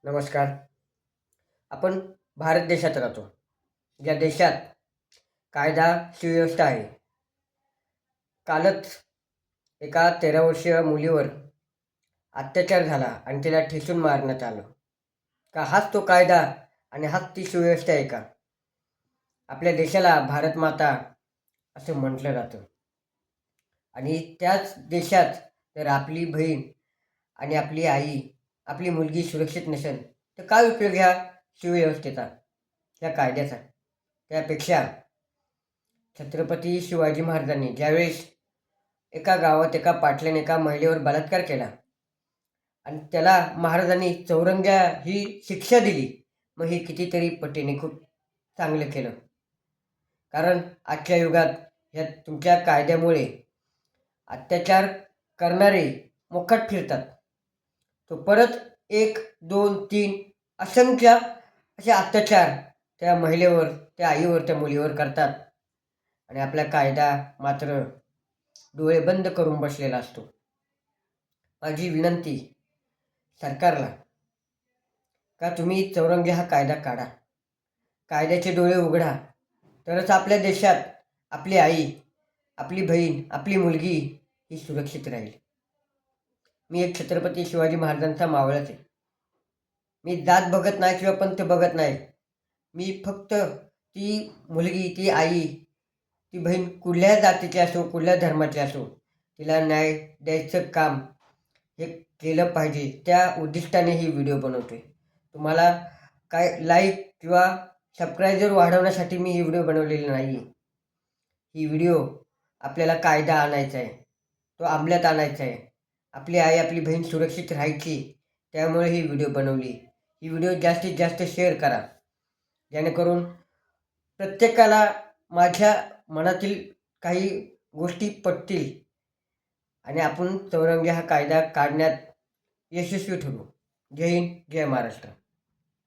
नमस्कार. आपण भारत देशात राहतो. ज्या देशात कायदा सुव्यवस्था आहे. कालच एका 13 वर्षीय मुलीवर अत्याचार झाला आणि तिला ठेचून मारण्यात आलं. का हाच तो कायदा आणि हाच ती सुव्यवस्था आहे का? आपल्या देशाला भारत माता असं म्हटलं जातं आणि त्याच देशात जर आपली बहीण आणि आपली आई, आपली मुलगी सुरक्षित नसेल, तर काय उपयोग ह्या सुव्यवस्थेचा, या कायद्याचा? त्यापेक्षा छत्रपती शिवाजी महाराजांनी ज्यावेळेस एका गावात एका पाटलाने एका महिलेवर बलात्कार केला आणि त्याला महाराजांनी चौरंग्या ही शिक्षा दिली, मग हे कितीतरी पटीने खूप चांगलं केलं. कारण आजच्या युगात ह्या तुमच्या कायद्यामुळे अत्याचार करणारे मोकाट फिरतात. तो परत 1, 2, 3 असंख्य असे अत्याचार त्या महिलेवर, त्या आईवर, त्या मुलीवर करतात आणि आपला कायदा मात्र डोळे बंद करून बसलेला असतो. माझी विनंती सरकारला, का तुम्ही चौरंगी हा कायदा काढा, कायद्याचे डोळे उघडा, तरच आपल्या देशात आपली आई, आपली बहीण, आपली मुलगी ही सुरक्षित राहील. मी एक छत्रपती शिवाजी महाराजांचा मावळाच आहे. मी जात बघत नाही किंवा पंथ बघत नाही. मी फक्त ती मुलगी, ती आई, ती बहीण कुठल्या जातीची असो, कुठल्या धर्माची असो, तिला न्याय द्यायचं काम हे केलं पाहिजे. त्या उद्दिष्टाने ही व्हिडिओ बनवतोय. तुम्हाला काय लाईक किंवा सबस्क्रायबर वाढवण्यासाठी मी ही व्हिडिओ बनवलेली नाही. ही व्हिडिओ आपल्याला कायदा आणायचा आहे, तो अंमलात आणायचा आहे. आपली आई, आपली बहीण सुरक्षित राहायची, त्यामुळे ही व्हिडिओ बनवली. ही व्हिडिओ जास्तीत जास्त शेअर करा, जेणेकरून प्रत्येकाला माझ्या मनातील काही गोष्टी पटतील आणि आपण चौरंगी हा कायदा काढण्यात यशस्वी ठरू. जय हिंद, जय महाराष्ट्र.